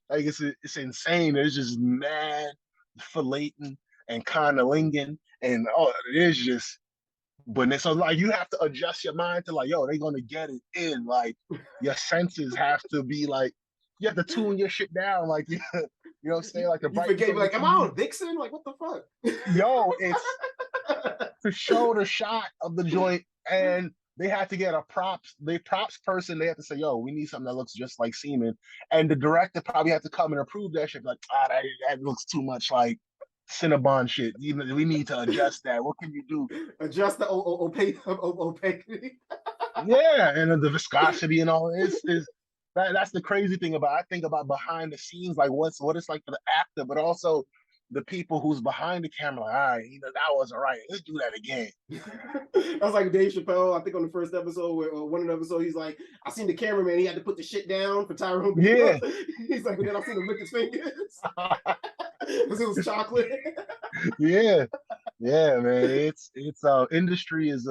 B: Like it's insane. It's just mad filleting and linging, and oh, it is just. But so like you have to adjust your mind to like, yo, they're gonna get it in. Like your senses have to be like, you have to tune your shit down. Like you know what I'm saying? Like the
A: You
B: brightness
A: forget,
B: of the
A: like, am I
B: TV.
A: on Vixen? Like, what the fuck?
B: Yo, it's to show the shot of the joint, and they have to get the props person, they have to say, yo, we need something that looks just like semen. And the director probably have to come and approve that shit. Like, that looks too much like Cinnabon shit. Even we need to adjust that. What can you do?
A: Adjust the opacity.
B: Yeah, and the viscosity and all is that's the crazy thing about I think about behind the scenes, like what it's like for the actor, but also the people who's behind the camera. Like, all right, that wasn't right. Let's do that again.
A: That's like Dave Chappelle, I think on the first episode, or one of the episodes, he's like, I seen the cameraman, he had to put the shit down for Tyrone
B: Yeah.
A: because he's like, but then I seen him lick his fingers because it was chocolate.
B: Yeah, yeah, man. It's Industry is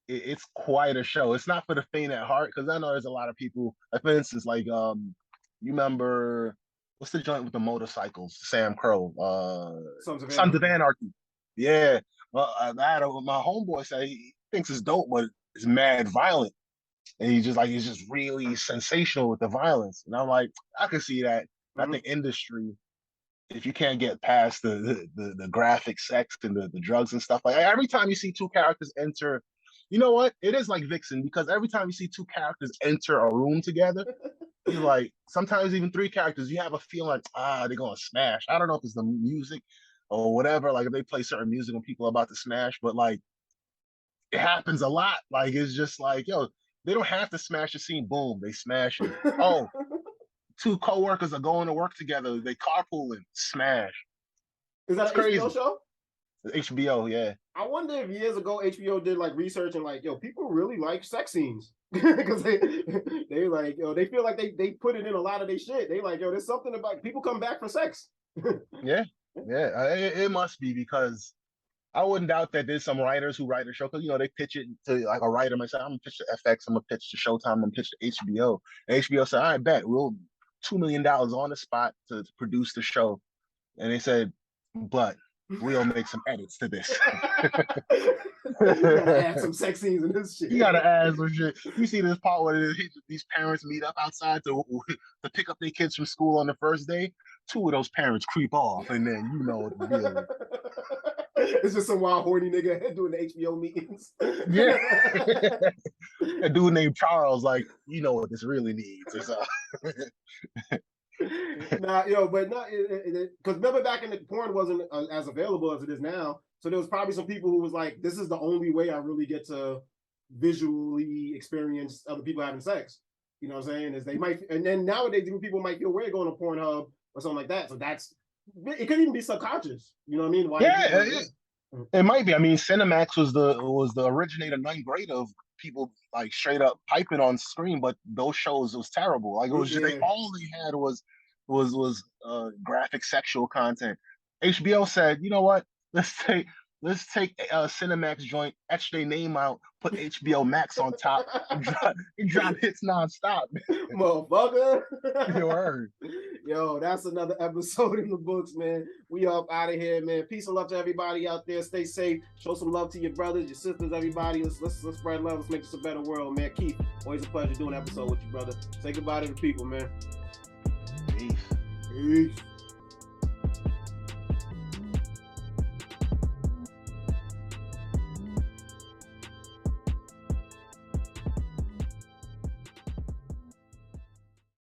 B: it's quite a show. It's not for the faint at heart because I know there's a lot of people. Like for instance, like you remember what's the joint with the motorcycles? Sam Crow,
A: Sons of
B: Sons of
A: Anarchy.
B: Anarchy. Yeah, well, my homeboy said he thinks it's dope, but it's mad violent, and he's just really sensational with the violence. And I'm like, I can see that. I
A: Mhm.
B: think Industry if you can't get past the graphic sex and the drugs and stuff, like every time you see two characters enter, you know what? It is like Vixen, because every time you see two characters enter a room together, you like, sometimes even three characters, you have a feeling like, they're gonna smash. I don't know if it's the music or whatever, like if they play certain music when people are about to smash, but like it happens a lot. Like it's just like, yo, they don't have to smash the scene. Boom, they smash it. Oh, two coworkers are going to work together. They carpooling, smash.
A: Is that
B: It's
A: an
B: crazy.
A: HBO show?
B: HBO, yeah.
A: I wonder if years ago HBO did like research and like, yo, people really like sex scenes because they like, yo, they feel like they put it in a lot of their shit. They like, yo, there's something about people come back for sex.
B: Yeah, it must be, because I wouldn't doubt that there's some writers who write a show, because they pitch it to like a writer might say, I'm gonna pitch to FX, I'm gonna pitch to Showtime, I'm gonna pitch to HBO. And HBO said, I bet we'll $2 million on the spot to produce the show. And they said, but we'll make some edits to this.
A: You gotta add some sex scenes in this shit.
B: You gotta add some shit. You see this part where these parents meet up outside to pick up their kids from school on the first day. Two of those parents creep off, and then you know the deal.
A: It's just some wild horny nigga doing the HBO meetings.
B: Yeah. A dude named Charles, like, you know what this really needs. It's
A: Nah, yo, but not because remember back in the porn wasn't as available as it is now. So there was probably some people who was like, this is the only way I really get to visually experience other people having sex. You know what I'm saying? Is they might, and then nowadays people might feel weird going to Pornhub or something like that. So it could even be subconscious. You know what I mean? Why
B: it might be. I mean, Cinemax was the originator, ninth grade of people like straight up piping on screen, but those shows was terrible. Like it was just, all they had was graphic sexual content. HBO said, you know what? Let's take Cinemax joint, etch their name out, put HBO Max on top, and drop hits nonstop.
A: Motherfucker.
B: You heard.
A: Yo, that's another episode in the books, man. We up out of here, man. Peace and love to everybody out there. Stay safe. Show some love to your brothers, your sisters, everybody. Let's spread love. Let's make this a better world, man. Keith, always a pleasure doing an episode with you, brother. Say goodbye to the people, man.
B: Peace.
A: Peace.